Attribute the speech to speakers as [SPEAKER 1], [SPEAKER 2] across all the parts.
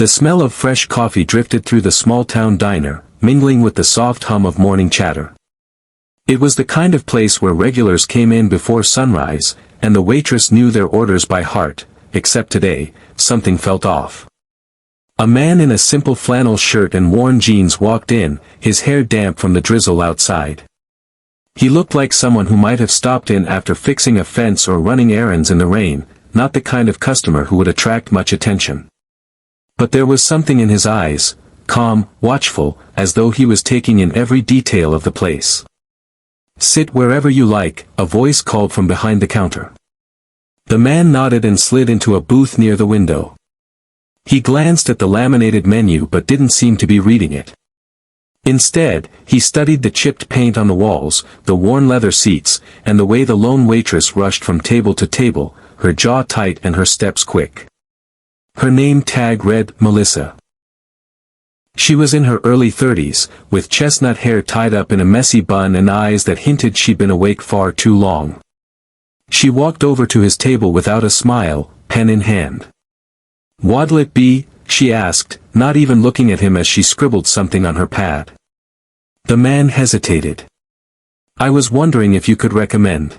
[SPEAKER 1] The smell of fresh coffee drifted through the small-town diner, mingling with the soft hum of morning chatter. It was the kind of place where regulars came in before sunrise, and the waitress knew their orders by heart, except today, something felt off. A man in a simple flannel shirt and worn jeans walked in, his hair damp from the drizzle outside. He looked like someone who might have stopped in after fixing a fence or running errands in the rain, not the kind of customer who would attract much attention. But there was something in his eyes, calm, watchful, as though he was taking in every detail of the place. "Sit wherever you like," a voice called from behind the counter. The man nodded and slid into a booth near the window. He glanced at the laminated menu but didn't seem to be reading it. Instead, he studied the chipped paint on the walls, the worn leather seats, and the way the lone waitress rushed from table to table, her jaw tight and her steps quick. Her name tag read Melissa. She was in her early 30s, with chestnut hair tied up in a messy bun and eyes that hinted she'd been awake far too long. She walked over to his table without a smile, pen in hand. "What'll it be?" she asked, not even looking at him as she scribbled something on her pad. The man hesitated. "I was wondering if you could recommend.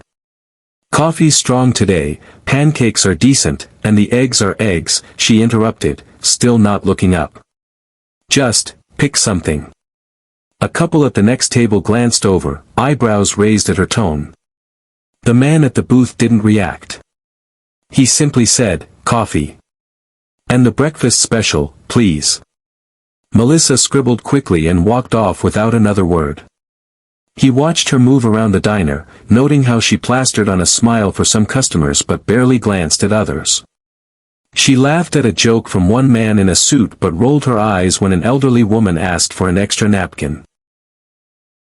[SPEAKER 1] Coffee's strong today, pancakes are decent, and the eggs are eggs," she interrupted, still not looking up. "Just, pick something." A couple at the next table glanced over, eyebrows raised at her tone. The man at the booth didn't react. He simply said, "Coffee. And the breakfast special, please." Melissa scribbled quickly and walked off without another word. He watched her move around the diner, noting how she plastered on a smile for some customers but barely glanced at others. She laughed at a joke from one man in a suit but rolled her eyes when an elderly woman asked for an extra napkin.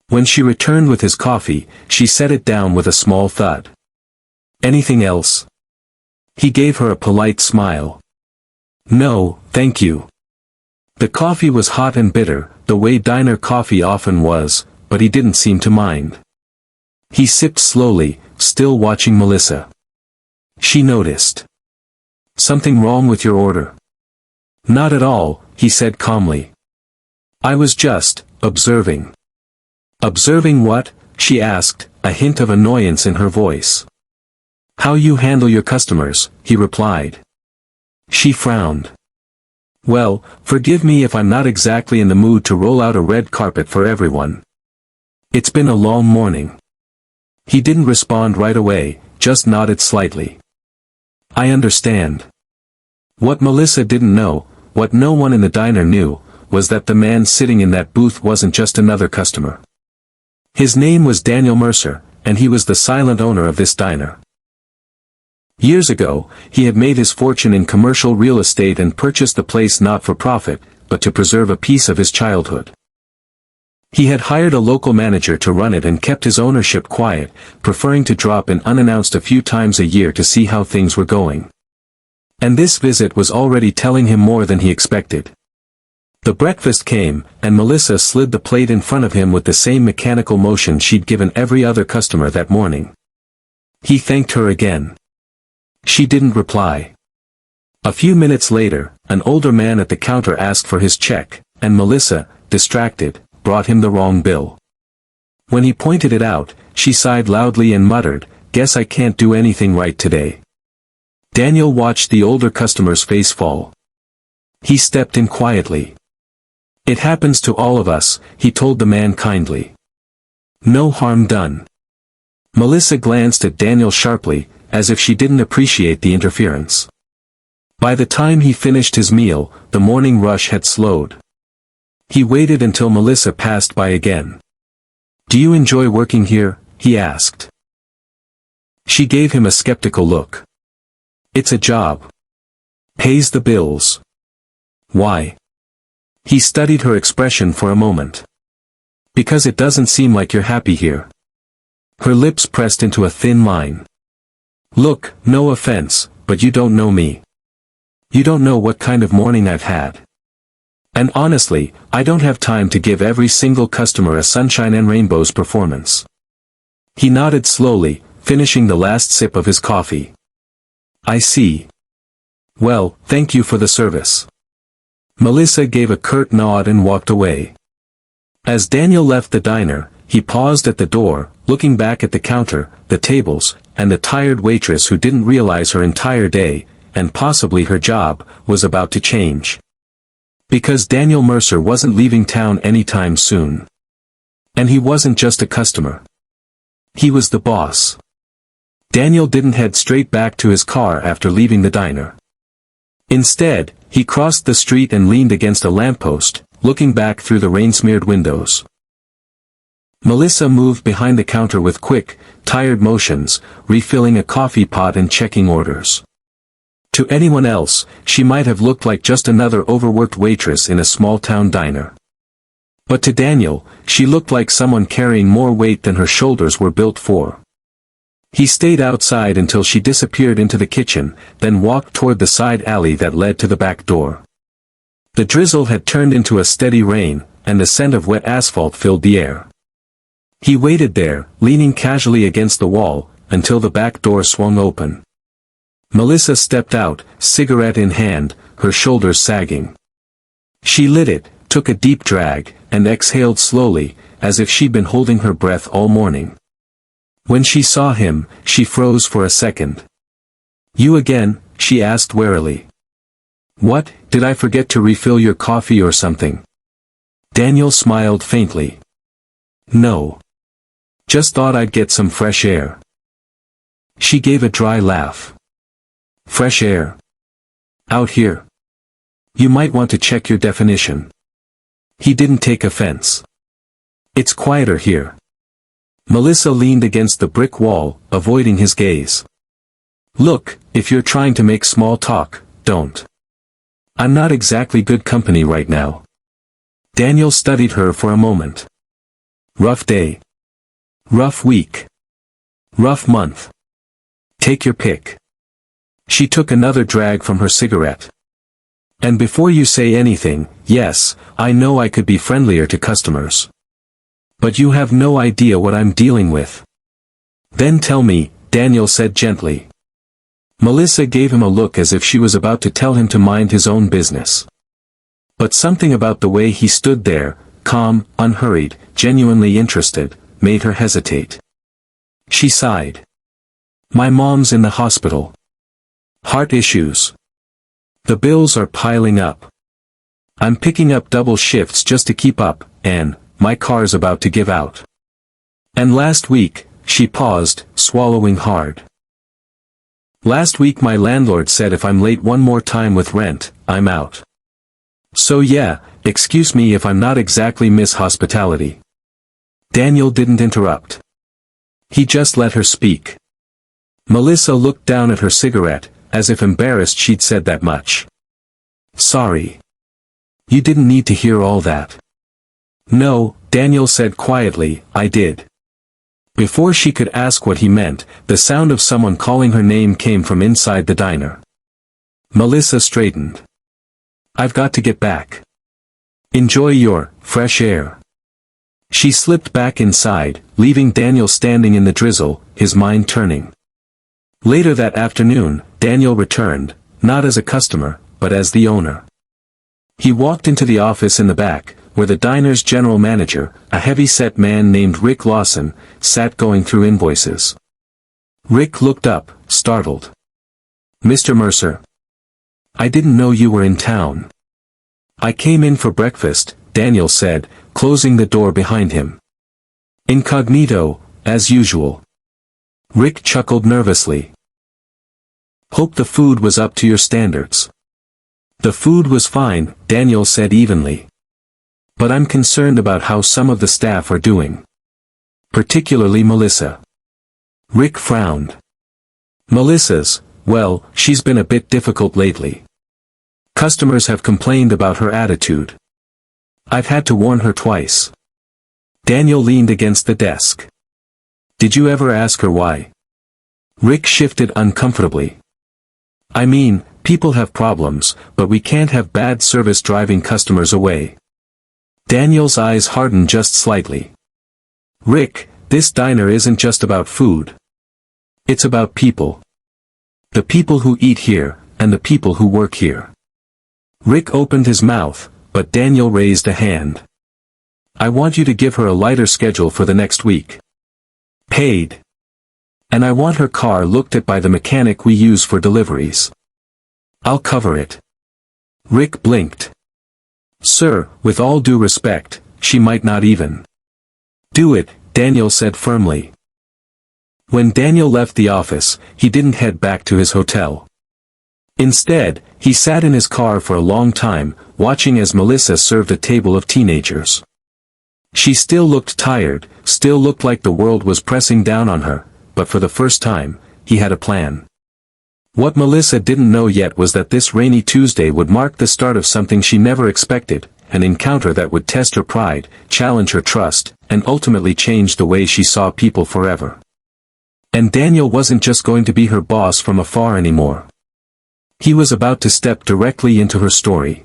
[SPEAKER 1] When she returned with his coffee, she set it down with a small thud. "Anything else?" He gave her a polite smile. "No, thank you." The coffee was hot and bitter, the way diner coffee often was, but he didn't seem to mind. He sipped slowly, still watching Melissa. She noticed. "Something wrong with your order?" "Not at all," he said calmly. "I was just observing." "Observing what?" she asked, a hint of annoyance in her voice. "How you handle your customers," he replied. She frowned. "Well, forgive me if I'm not exactly in the mood to roll out a red carpet for everyone. It's been a long morning." He didn't respond right away, just nodded slightly. "I understand." What Melissa didn't know, what no one in the diner knew, was that the man sitting in that booth wasn't just another customer. His name was Daniel Mercer, and he was the silent owner of this diner. Years ago, he had made his fortune in commercial real estate and purchased the place not for profit, but to preserve a piece of his childhood. He had hired a local manager to run it and kept his ownership quiet, preferring to drop in unannounced a few times a year to see how things were going. And this visit was already telling him more than he expected. The breakfast came, and Melissa slid the plate in front of him with the same mechanical motion she'd given every other customer that morning. He thanked her again. She didn't reply. A few minutes later, an older man at the counter asked for his check, and Melissa, distracted, brought him the wrong bill. When he pointed it out, she sighed loudly and muttered, "Guess I can't do anything right today." Daniel watched the older customer's face fall. He stepped in quietly. "It happens to all of us," he told the man kindly. "No harm done." Melissa glanced at Daniel sharply, as if she didn't appreciate the interference. By the time he finished his meal, the morning rush had slowed. He waited until Melissa passed by again. "Do you enjoy working here?" he asked. She gave him a skeptical look. "It's a job. Pays the bills." "Why?" He studied her expression for a moment. "Because it doesn't seem like you're happy here." Her lips pressed into a thin line. "Look, no offense, but you don't know me. You don't know what kind of morning I've had. And honestly, I don't have time to give every single customer a sunshine and rainbows performance." He nodded slowly, finishing the last sip of his coffee. "I see. Well, thank you for the service." Melissa gave a curt nod and walked away. As Daniel left the diner, he paused at the door, looking back at the counter, the tables, and the tired waitress who didn't realize her entire day, and possibly her job, was about to change. Because Daniel Mercer wasn't leaving town anytime soon. And he wasn't just a customer. He was the boss. Daniel didn't head straight back to his car after leaving the diner. Instead, he crossed the street and leaned against a lamppost, looking back through the rain-smeared windows. Melissa moved behind the counter with quick, tired motions, refilling a coffee pot and checking orders. To anyone else, she might have looked like just another overworked waitress in a small-town diner. But to Daniel, she looked like someone carrying more weight than her shoulders were built for. He stayed outside until she disappeared into the kitchen, then walked toward the side alley that led to the back door. The drizzle had turned into a steady rain, and the scent of wet asphalt filled the air. He waited there, leaning casually against the wall, until the back door swung open. Melissa stepped out, cigarette in hand, her shoulders sagging. She lit it, took a deep drag, and exhaled slowly, as if she'd been holding her breath all morning. When she saw him, she froze for a second. "You again?" she asked warily. "What, did I forget to refill your coffee or something?" Daniel smiled faintly. "No. Just thought I'd get some fresh air." She gave a dry laugh. "Fresh air? Out here? You might want to check your definition." He didn't take offense. "It's quieter here." Melissa leaned against the brick wall, avoiding his gaze. "Look, if you're trying to make small talk, don't. I'm not exactly good company right now." Daniel studied her for a moment. "Rough day? Rough week? Rough month? Take your pick." She took another drag from her cigarette. "And before you say anything, yes, I know I could be friendlier to customers. But you have no idea what I'm dealing with." "Then tell me," Daniel said gently. Melissa gave him a look as if she was about to tell him to mind his own business. But something about the way he stood there, calm, unhurried, genuinely interested, made her hesitate. She sighed. "My mom's in the hospital. Heart issues. The bills are piling up. I'm picking up double shifts just to keep up, and my car's about to give out. And last week," she paused, swallowing hard. "Last week my landlord said if I'm late one more time with rent, I'm out. So yeah, excuse me if I'm not exactly Miss Hospitality." Daniel didn't interrupt. He just let her speak. Melissa looked down at her cigarette, as if embarrassed she'd said that much. "Sorry. You didn't need to hear all that." "No," Daniel said quietly, "I did." Before she could ask what he meant, the sound of someone calling her name came from inside the diner. Melissa straightened. "I've got to get back. Enjoy your fresh air." She slipped back inside, leaving Daniel standing in the drizzle, his mind turning. Later that afternoon, Daniel returned, not as a customer, but as the owner. He walked into the office in the back, where the diner's general manager, a heavy-set man named Rick Lawson, sat going through invoices. Rick looked up, startled. "Mr. Mercer? I didn't know you were in town." "I came in for breakfast," Daniel said, closing the door behind him. "Incognito, as usual." Rick chuckled nervously. "Hope the food was up to your standards." "The food was fine," Daniel said evenly. "But I'm concerned about how some of the staff are doing. Particularly Melissa." Rick frowned. "Melissa's, well, she's been a bit difficult lately. Customers have complained about her attitude. I've had to warn her twice." Daniel leaned against the desk. "Did you ever ask her why?" Rick shifted uncomfortably. "I mean, people have problems, but we can't have bad service driving customers away." Daniel's eyes hardened just slightly. "Rick, this diner isn't just about food. It's about people. The people who eat here, and the people who work here. Rick opened his mouth, but Daniel raised a hand. I want you to give her a lighter schedule for the next week. Paid. And I want her car looked at by the mechanic we use for deliveries. I'll cover it. Rick blinked. Sir, with all due respect, she might not even. Do it, Daniel said firmly. When Daniel left the office, he didn't head back to his hotel. Instead, he sat in his car for a long time, watching as Melissa served a table of teenagers. She still looked tired, still looked like the world was pressing down on her, but for the first time, he had a plan. What Melissa didn't know yet was that this rainy Tuesday would mark the start of something she never expected, an encounter that would test her pride, challenge her trust, and ultimately change the way she saw people forever. And Daniel wasn't just going to be her boss from afar anymore. He was about to step directly into her story.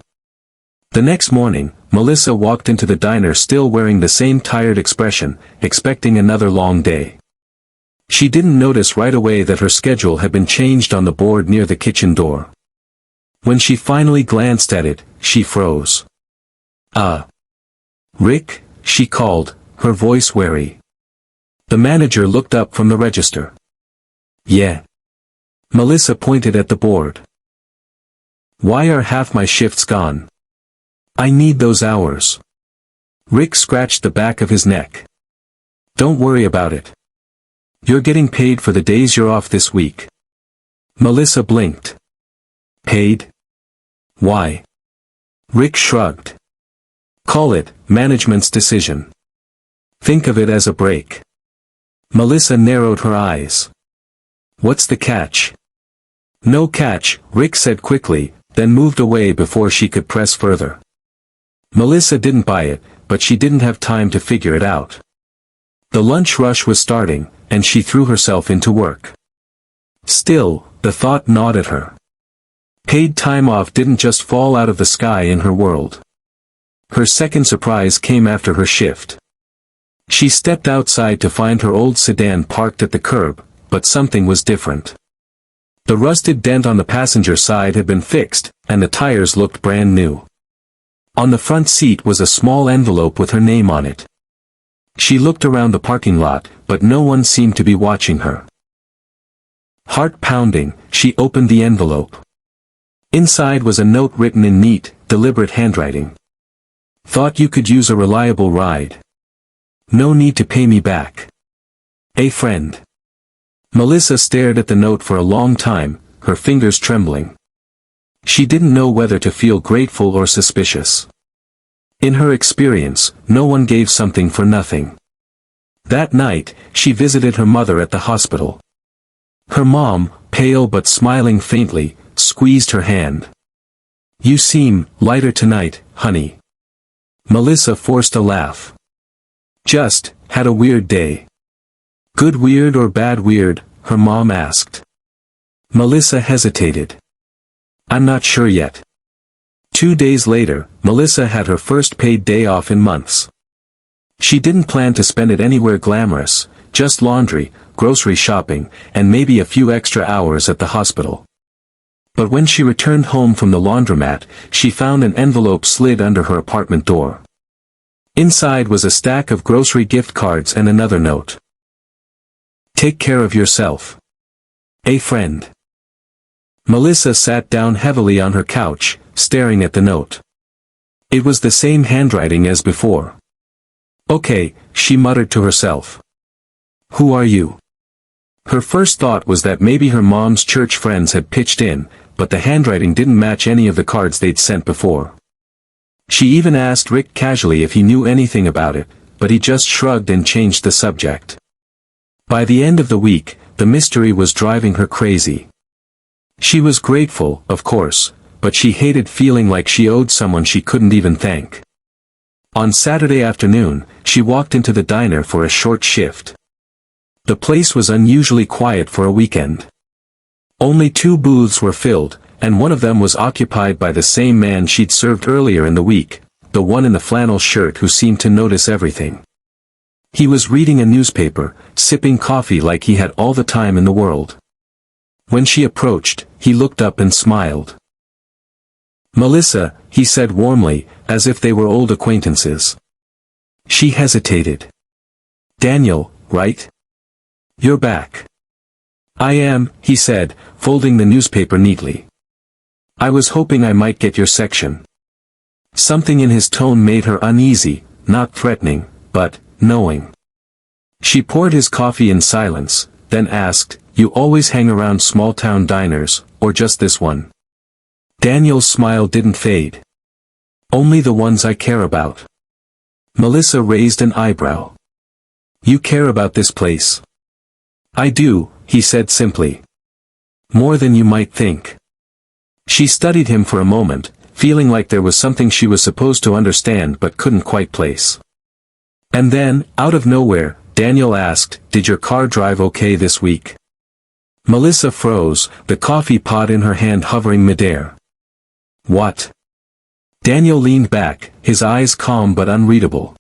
[SPEAKER 1] The next morning, Melissa walked into the diner still wearing the same tired expression, expecting another long day. She didn't notice right away that her schedule had been changed on the board near the kitchen door. When she finally glanced at it, she froze. Rick, she called, her voice wary. The manager looked up from the register. Yeah. Melissa pointed at the board. Why are half my shifts gone? I need those hours. Rick scratched the back of his neck. Don't worry about it. You're getting paid for the days you're off this week. Melissa blinked. Paid? Why? Rick shrugged. Call it management's decision. Think of it as a break. Melissa narrowed her eyes. What's the catch? No catch, Rick said quickly, then moved away before she could press further. Melissa didn't buy it, but she didn't have time to figure it out. The lunch rush was starting, and she threw herself into work. Still, the thought gnawed at her. Paid time off didn't just fall out of the sky in her world. Her second surprise came after her shift. She stepped outside to find her old sedan parked at the curb, but something was different. The rusted dent on the passenger side had been fixed, and the tires looked brand new. On the front seat was a small envelope with her name on it. She looked around the parking lot, but no one seemed to be watching her. Heart pounding, she opened the envelope. Inside was a note written in neat, deliberate handwriting. Thought you could use a reliable ride. No need to pay me back. A friend. Melissa stared at the note for a long time, her fingers trembling. She didn't know whether to feel grateful or suspicious. In her experience, no one gave something for nothing. That night, she visited her mother at the hospital. Her mom, pale but smiling faintly, squeezed her hand. You seem lighter tonight, honey. Melissa forced a laugh. Just had a weird day. Good weird or bad weird, her mom asked. Melissa hesitated. I'm not sure yet. 2 days later, Melissa had her first paid day off in months. She didn't plan to spend it anywhere glamorous, just laundry, grocery shopping, and maybe a few extra hours at the hospital. But when she returned home from the laundromat, she found an envelope slid under her apartment door. Inside was a stack of grocery gift cards and another note. Take care of yourself. A friend. Melissa sat down heavily on her couch, staring at the note. It was the same handwriting as before. Okay, she muttered to herself. Who are you? Her first thought was that maybe her mom's church friends had pitched in, but the handwriting didn't match any of the cards they'd sent before. She even asked Rick casually if he knew anything about it, but he just shrugged and changed the subject. By the end of the week, the mystery was driving her crazy. She was grateful, of course, but she hated feeling like she owed someone she couldn't even thank. On Saturday afternoon, she walked into the diner for a short shift. The place was unusually quiet for a weekend. Only 2 booths were filled, and one of them was occupied by the same man she'd served earlier in the week, the one in the flannel shirt who seemed to notice everything. He was reading a newspaper, sipping coffee like he had all the time in the world. When she approached, he looked up and smiled. Melissa, he said warmly, as if they were old acquaintances. She hesitated. Daniel, right? You're back. I am, he said, folding the newspaper neatly. I was hoping I might get your section. Something in his tone made her uneasy, not threatening, but knowing. She poured his coffee in silence, then asked, You always hang around small-town diners, or just this one? Daniel's smile didn't fade. Only the ones I care about. Melissa raised an eyebrow. You care about this place? I do, he said simply. More than you might think. She studied him for a moment, feeling like there was something she was supposed to understand but couldn't quite place. And then, out of nowhere, Daniel asked, Did your car drive okay this week? Melissa froze, the coffee pot in her hand hovering midair. What? Daniel leaned back, his eyes calm but unreadable.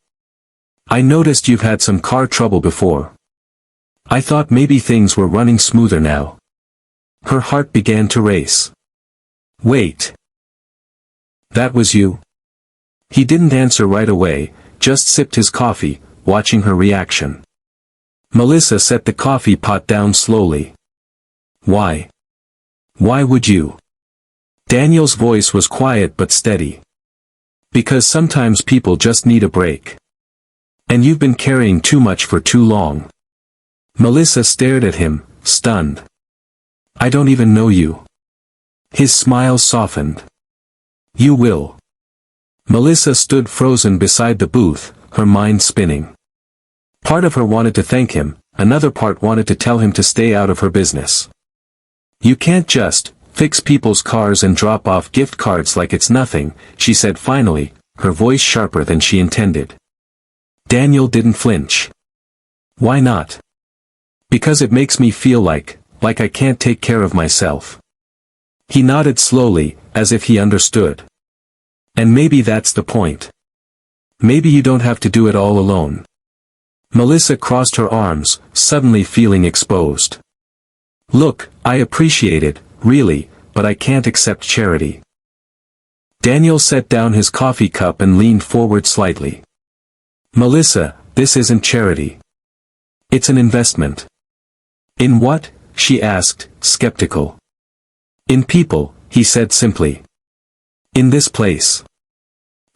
[SPEAKER 1] I noticed you've had some car trouble before. I thought maybe things were running smoother now. Her heart began to race. Wait. That was you? He didn't answer right away, just sipped his coffee, watching her reaction. Melissa set the coffee pot down slowly. Why? Why would you? Daniel's voice was quiet but steady. Because sometimes people just need a break. And you've been carrying too much for too long. Melissa stared at him, stunned. I don't even know you. His smile softened. You will. Melissa stood frozen beside the booth, her mind spinning. Part of her wanted to thank him, another part wanted to tell him to stay out of her business. You can't just fix people's cars and drop off gift cards like it's nothing, she said finally, her voice sharper than she intended. Daniel didn't flinch. Why not? Because it makes me feel like I can't take care of myself. He nodded slowly, as if he understood. And maybe that's the point. Maybe you don't have to do it all alone. Melissa crossed her arms, suddenly feeling exposed. Look, I appreciate it, really, but I can't accept charity. Daniel set down his coffee cup and leaned forward slightly. Melissa, this isn't charity. It's an investment. In what? She asked, skeptical. In people, he said simply. In this place.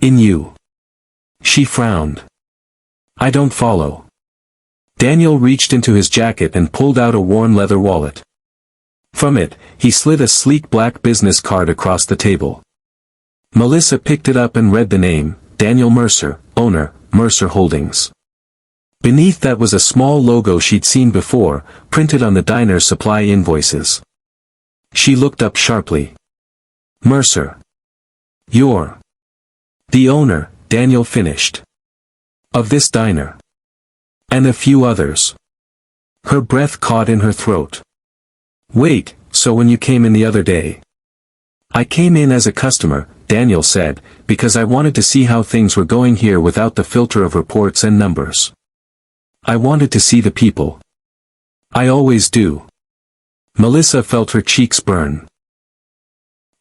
[SPEAKER 1] In you. She frowned. I don't follow. Daniel reached into his jacket and pulled out a worn leather wallet. From it, he slid a sleek black business card across the table. Melissa picked it up and read the name, Daniel Mercer, owner, Mercer Holdings. Beneath that was a small logo she'd seen before, printed on the diner's supply invoices. She looked up sharply. Mercer. You're the owner, Daniel finished. Of this diner. And a few others. Her breath caught in her throat. Wait, so when you came in the other day? I came in as a customer, Daniel said, because I wanted to see how things were going here without the filter of reports and numbers. I wanted to see the people. I always do. Melissa felt her cheeks burn.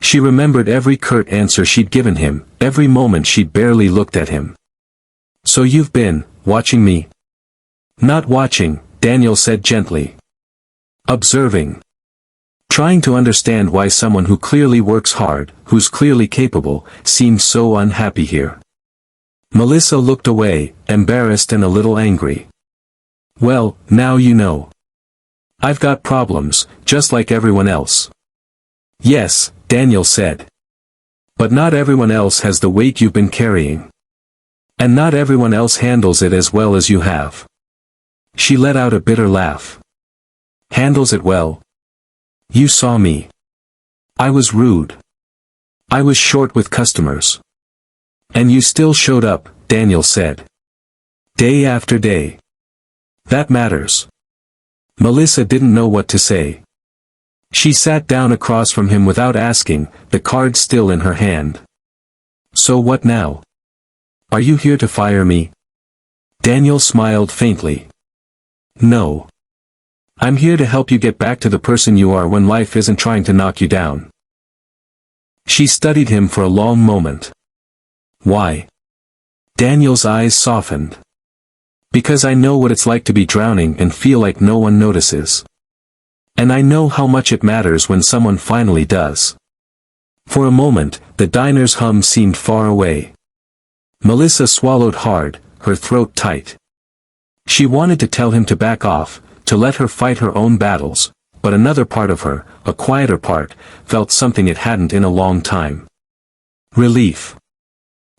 [SPEAKER 1] She remembered every curt answer she'd given him, every moment she'd barely looked at him. So you've been watching me? Not watching, Daniel said gently. Observing. Trying to understand why someone who clearly works hard, who's clearly capable, seems so unhappy here. Melissa looked away, embarrassed and a little angry. Well, now you know. I've got problems, just like everyone else. Yes, Daniel said. But not everyone else has the weight you've been carrying. And not everyone else handles it as well as you have. She let out a bitter laugh. Handles it well? You saw me. I was rude. I was short with customers. And you still showed up, Daniel said. Day after day. That matters. Melissa didn't know what to say. She sat down across from him without asking, the card still in her hand. So what now? Are you here to fire me? Daniel smiled faintly. No. I'm here to help you get back to the person you are when life isn't trying to knock you down. She studied him for a long moment. Why? Daniel's eyes softened. Because I know what it's like to be drowning and feel like no one notices. And I know how much it matters when someone finally does. For a moment, the diner's hum seemed far away. Melissa swallowed hard, her throat tight. She wanted to tell him to back off, to let her fight her own battles, but another part of her, a quieter part, felt something it hadn't in a long time. Relief.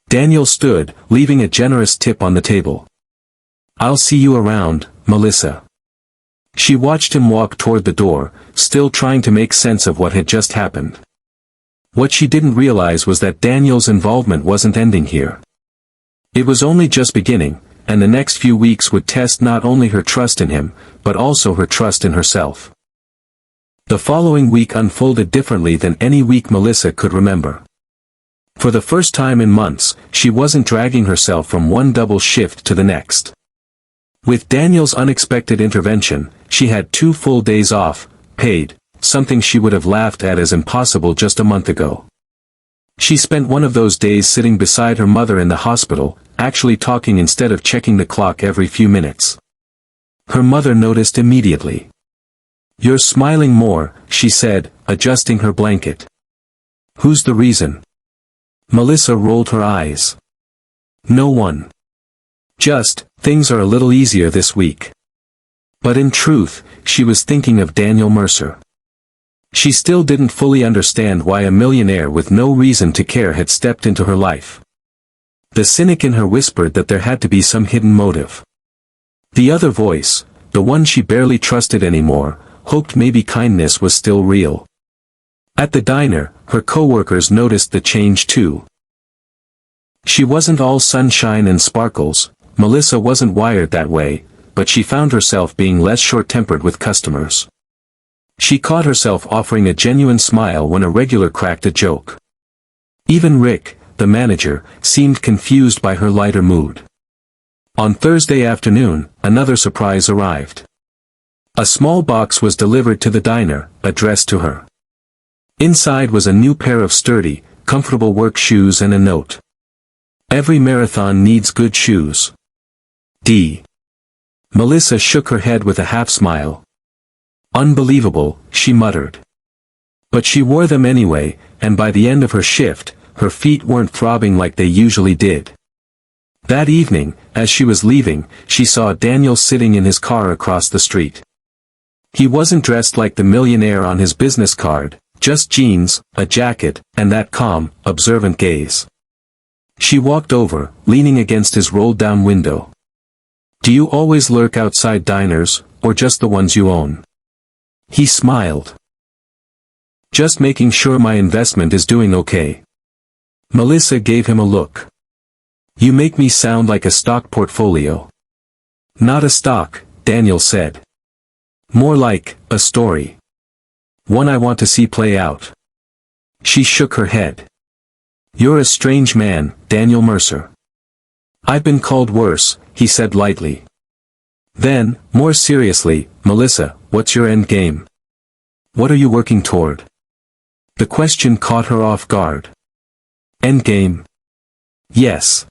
[SPEAKER 1] Daniel stood, leaving a generous tip on the table. I'll see you around, Melissa. She watched him walk toward the door, still trying to make sense of what had just happened. What she didn't realize was that Daniel's involvement wasn't ending here. It was only just beginning, and the next few weeks would test not only her trust in him, but also her trust in herself. The following week unfolded differently than any week Melissa could remember. For the first time in months, she wasn't dragging herself from one double shift to the next. With Daniel's unexpected intervention, she had 2 full days off, paid, something she would have laughed at as impossible just a month ago. She spent one of those days sitting beside her mother in the hospital, actually talking instead of checking the clock every few minutes. Her mother noticed immediately. You're smiling more, she said, adjusting her blanket. Who's the reason? Melissa rolled her eyes. No one. Just, things are a little easier this week. But in truth, she was thinking of Daniel Mercer. She still didn't fully understand why a millionaire with no reason to care had stepped into her life. The cynic in her whispered that there had to be some hidden motive. The other voice, the one she barely trusted anymore, hoped maybe kindness was still real. At the diner, her coworkers noticed the change too. She wasn't all sunshine and sparkles. Melissa wasn't wired that way, but she found herself being less short-tempered with customers. She caught herself offering a genuine smile when a regular cracked a joke. Even Rick, the manager, seemed confused by her lighter mood. On Thursday afternoon, another surprise arrived. A small box was delivered to the diner, addressed to her. Inside was a new pair of sturdy, comfortable work shoes and a note. Every marathon needs good shoes. D. Melissa shook her head with a half-smile. Unbelievable, she muttered. But she wore them anyway, and by the end of her shift, her feet weren't throbbing like they usually did. That evening, as she was leaving, she saw Daniel sitting in his car across the street. He wasn't dressed like the millionaire on his business card, just jeans, a jacket, and that calm, observant gaze. She walked over, leaning against his rolled-down window. Do you always lurk outside diners, or just the ones you own? He smiled. Just making sure my investment is doing okay. Melissa gave him a look. You make me sound like a stock portfolio. Not a stock, Daniel said. More like, a story. One I want to see play out. She shook her head. You're a strange man, Daniel Mercer. I've been called worse, he said lightly. Then, more seriously, Melissa, what's your end game? What are you working toward? The question caught her off guard. End game? Yes.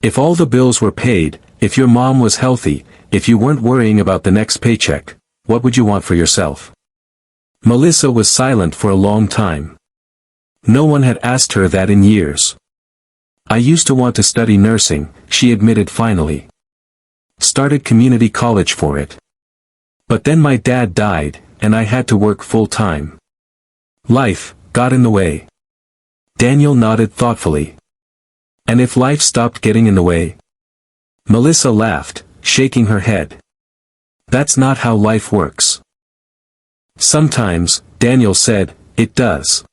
[SPEAKER 1] If all the bills were paid, if your mom was healthy, if you weren't worrying about the next paycheck, what would you want for yourself? Melissa was silent for a long time. No one had asked her that in years. I used to want to study nursing, she admitted finally. Started community college for it. But then my dad died, and I had to work full-time. Life got in the way. Daniel nodded thoughtfully. And if life stopped getting in the way? Melissa laughed, shaking her head. That's not how life works. Sometimes, Daniel said, it does.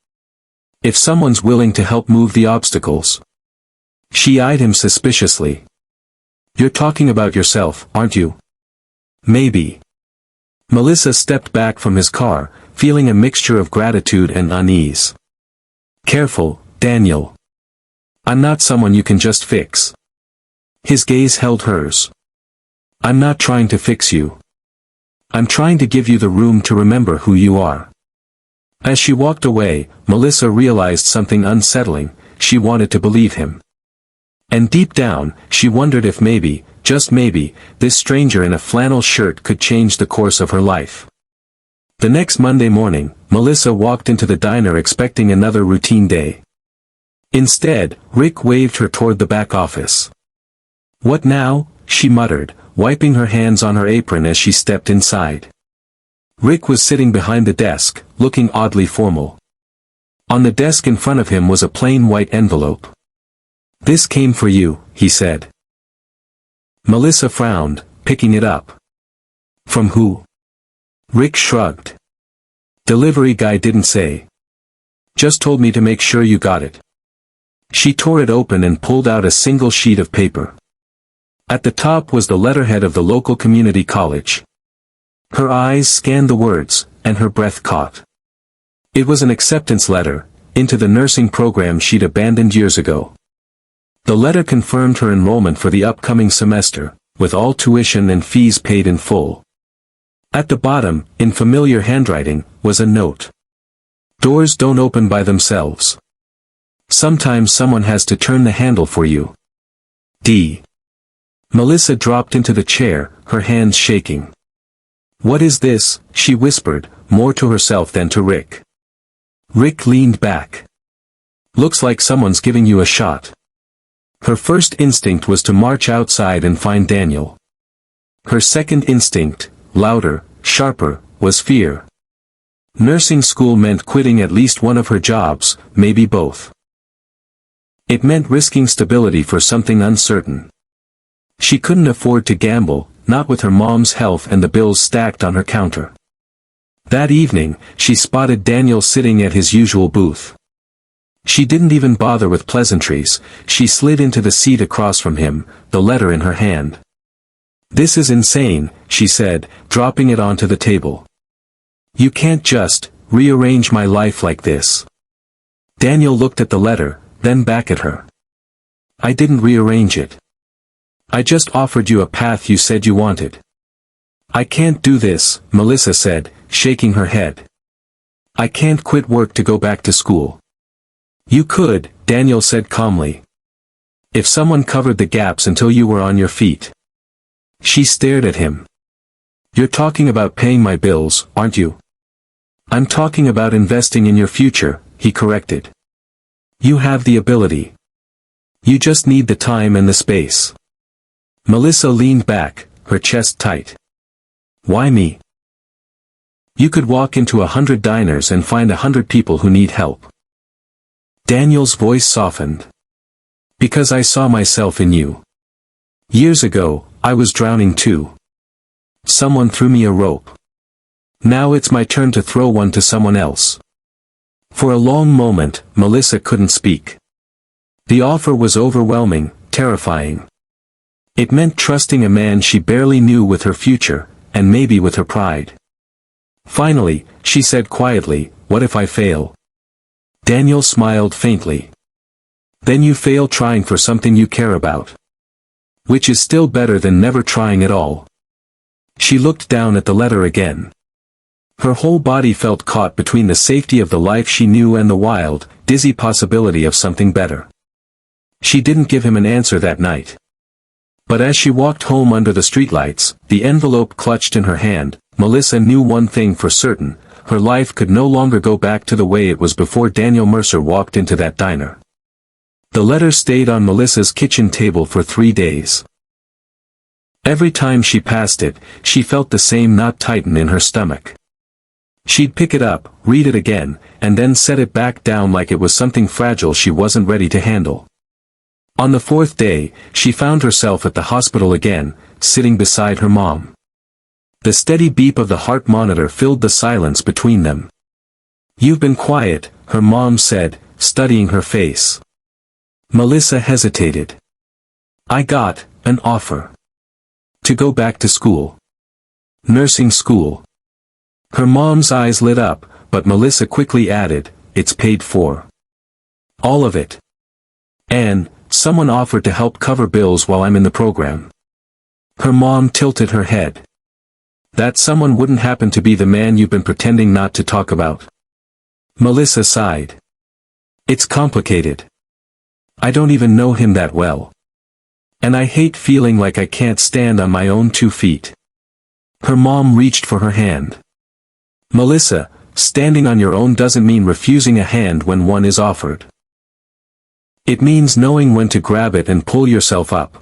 [SPEAKER 1] If someone's willing to help move the obstacles. She eyed him suspiciously. You're talking about yourself, aren't you? Maybe. Melissa stepped back from his car, feeling a mixture of gratitude and unease. Careful, Daniel. I'm not someone you can just fix. His gaze held hers. I'm not trying to fix you. I'm trying to give you the room to remember who you are. As she walked away, Melissa realized something unsettling. She wanted to believe him. And deep down, she wondered if maybe, just maybe, this stranger in a flannel shirt could change the course of her life. The next Monday morning, Melissa walked into the diner expecting another routine day. Instead, Rick waved her toward the back office. "What now?" she muttered, wiping her hands on her apron as she stepped inside. Rick was sitting behind the desk, looking oddly formal. On the desk in front of him was a plain white envelope. "This came for you," he said. Melissa frowned, picking it up. "From who?" Rick shrugged. "Delivery guy didn't say. Just told me to make sure you got it." She tore it open and pulled out a single sheet of paper. At the top was the letterhead of the local community college. Her eyes scanned the words, and her breath caught. It was an acceptance letter, into the nursing program she'd abandoned years ago. The letter confirmed her enrollment for the upcoming semester, with all tuition and fees paid in full. At the bottom, in familiar handwriting, was a note. "Doors don't open by themselves. Sometimes someone has to turn the handle for you. D." Melissa dropped into the chair, her hands shaking. "What is this?" she whispered, more to herself than to Rick. Rick leaned back. "Looks like someone's giving you a shot." Her first instinct was to march outside and find Daniel. Her second instinct, louder, sharper, was fear. Nursing school meant quitting at least one of her jobs, maybe both. It meant risking stability for something uncertain. She couldn't afford to gamble, not with her mom's health and the bills stacked on her counter. That evening, she spotted Daniel sitting at his usual booth. She didn't even bother with pleasantries, she slid into the seat across from him, the letter in her hand. "This is insane," she said, dropping it onto the table. "You can't just rearrange my life like this." Daniel looked at the letter, then back at her. "I didn't rearrange it. I just offered you a path you said you wanted." "I can't do this," Melissa said, shaking her head. "I can't quit work to go back to school." "You could," Daniel said calmly. "If someone covered the gaps until you were on your feet." She stared at him. "You're talking about paying my bills, aren't you?" "I'm talking about investing in your future," he corrected. "You have the ability. You just need the time and the space." Melissa leaned back, her chest tight. "Why me? You could walk into 100 diners and find 100 people who need help." Daniel's voice softened. "Because I saw myself in you. Years ago, I was drowning too. Someone threw me a rope. Now it's my turn to throw one to someone else." For a long moment, Melissa couldn't speak. The offer was overwhelming, terrifying. It meant trusting a man she barely knew with her future, and maybe with her pride. Finally, she said quietly, "What if I fail?" Daniel smiled faintly. "Then you fail trying for something you care about. Which is still better than never trying at all." She looked down at the letter again. Her whole body felt caught between the safety of the life she knew and the wild, dizzy possibility of something better. She didn't give him an answer that night. But as she walked home under the streetlights, the envelope clutched in her hand, Melissa knew one thing for certain: her life could no longer go back to the way it was before Daniel Mercer walked into that diner. The letter stayed on Melissa's kitchen table for 3 days. Every time she passed it, she felt the same knot tighten in her stomach. She'd pick it up, read it again, and then set it back down like it was something fragile she wasn't ready to handle. On the 4th day, she found herself at the hospital again, sitting beside her mom. The steady beep of the heart monitor filled the silence between them. "You've been quiet," her mom said, studying her face. Melissa hesitated. "I got an offer. To go back to school. Nursing school." Her mom's eyes lit up, but Melissa quickly added, "It's paid for. All of it. And someone offered to help cover bills while I'm in the program." Her mom tilted her head. "That someone wouldn't happen to be the man you've been pretending not to talk about?" Melissa sighed. It's complicated. I don't even know him that well. And I hate feeling like I can't stand on my own 2 feet. Her mom reached for her hand. Melissa, standing on your own doesn't mean refusing a hand when one is offered. It means knowing when to grab it and pull yourself up.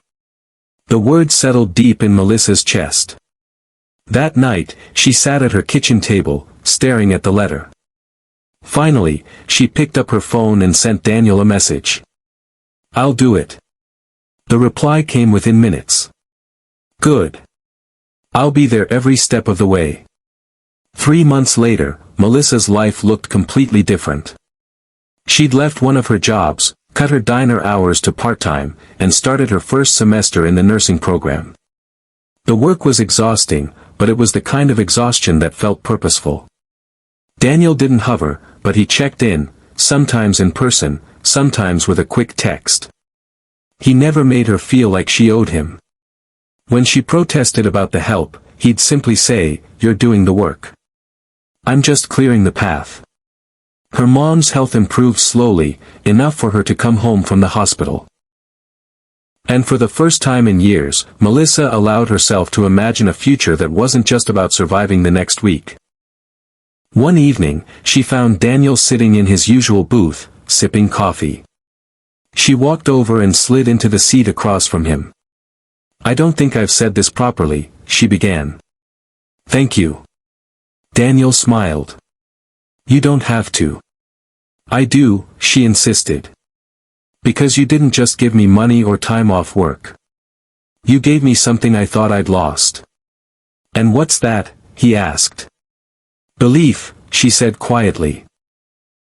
[SPEAKER 1] The word settled deep in Melissa's chest. That night, she sat at her kitchen table, staring at the letter. Finally, she picked up her phone and sent Daniel a message. I'll do it. The reply came within minutes. Good. I'll be there every step of the way. 3 months later, Melissa's life looked completely different. She'd left one of her jobs, cut her diner hours to part-time, and started her first semester in the nursing program. The work was exhausting, but it was the kind of exhaustion that felt purposeful. Daniel didn't hover, but he checked in, sometimes in person, sometimes with a quick text. He never made her feel like she owed him. When she protested about the help, he'd simply say, "You're doing the work. I'm just clearing the path." Her mom's health improved slowly, enough for her to come home from the hospital. And for the first time in years, Melissa allowed herself to imagine a future that wasn't just about surviving the next week. One evening, she found Daniel sitting in his usual booth, sipping coffee. She walked over and slid into the seat across from him. "I don't think I've said this properly," she began. "Thank you." Daniel smiled. "You don't have to." "I do," she insisted. "Because you didn't just give me money or time off work. You gave me something I thought I'd lost." "And what's that?" he asked. "Belief," she said quietly.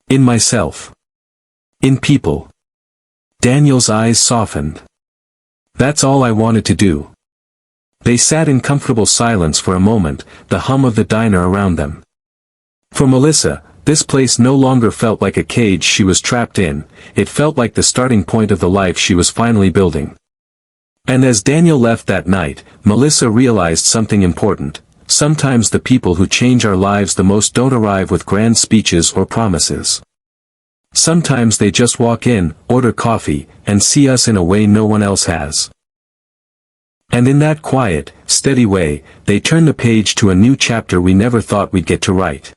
[SPEAKER 1] "In myself. In people." Daniel's eyes softened. "That's all I wanted to do." They sat in comfortable silence for a moment, the hum of the diner around them. For Melissa, this place no longer felt like a cage she was trapped in, it felt like the starting point of the life she was finally building. And as Daniel left that night, Melissa realized something important. Sometimes the people who change our lives the most don't arrive with grand speeches or promises. Sometimes they just walk in, order coffee, and see us in a way no one else has. And in that quiet, steady way, they turn the page to a new chapter we never thought we'd get to write.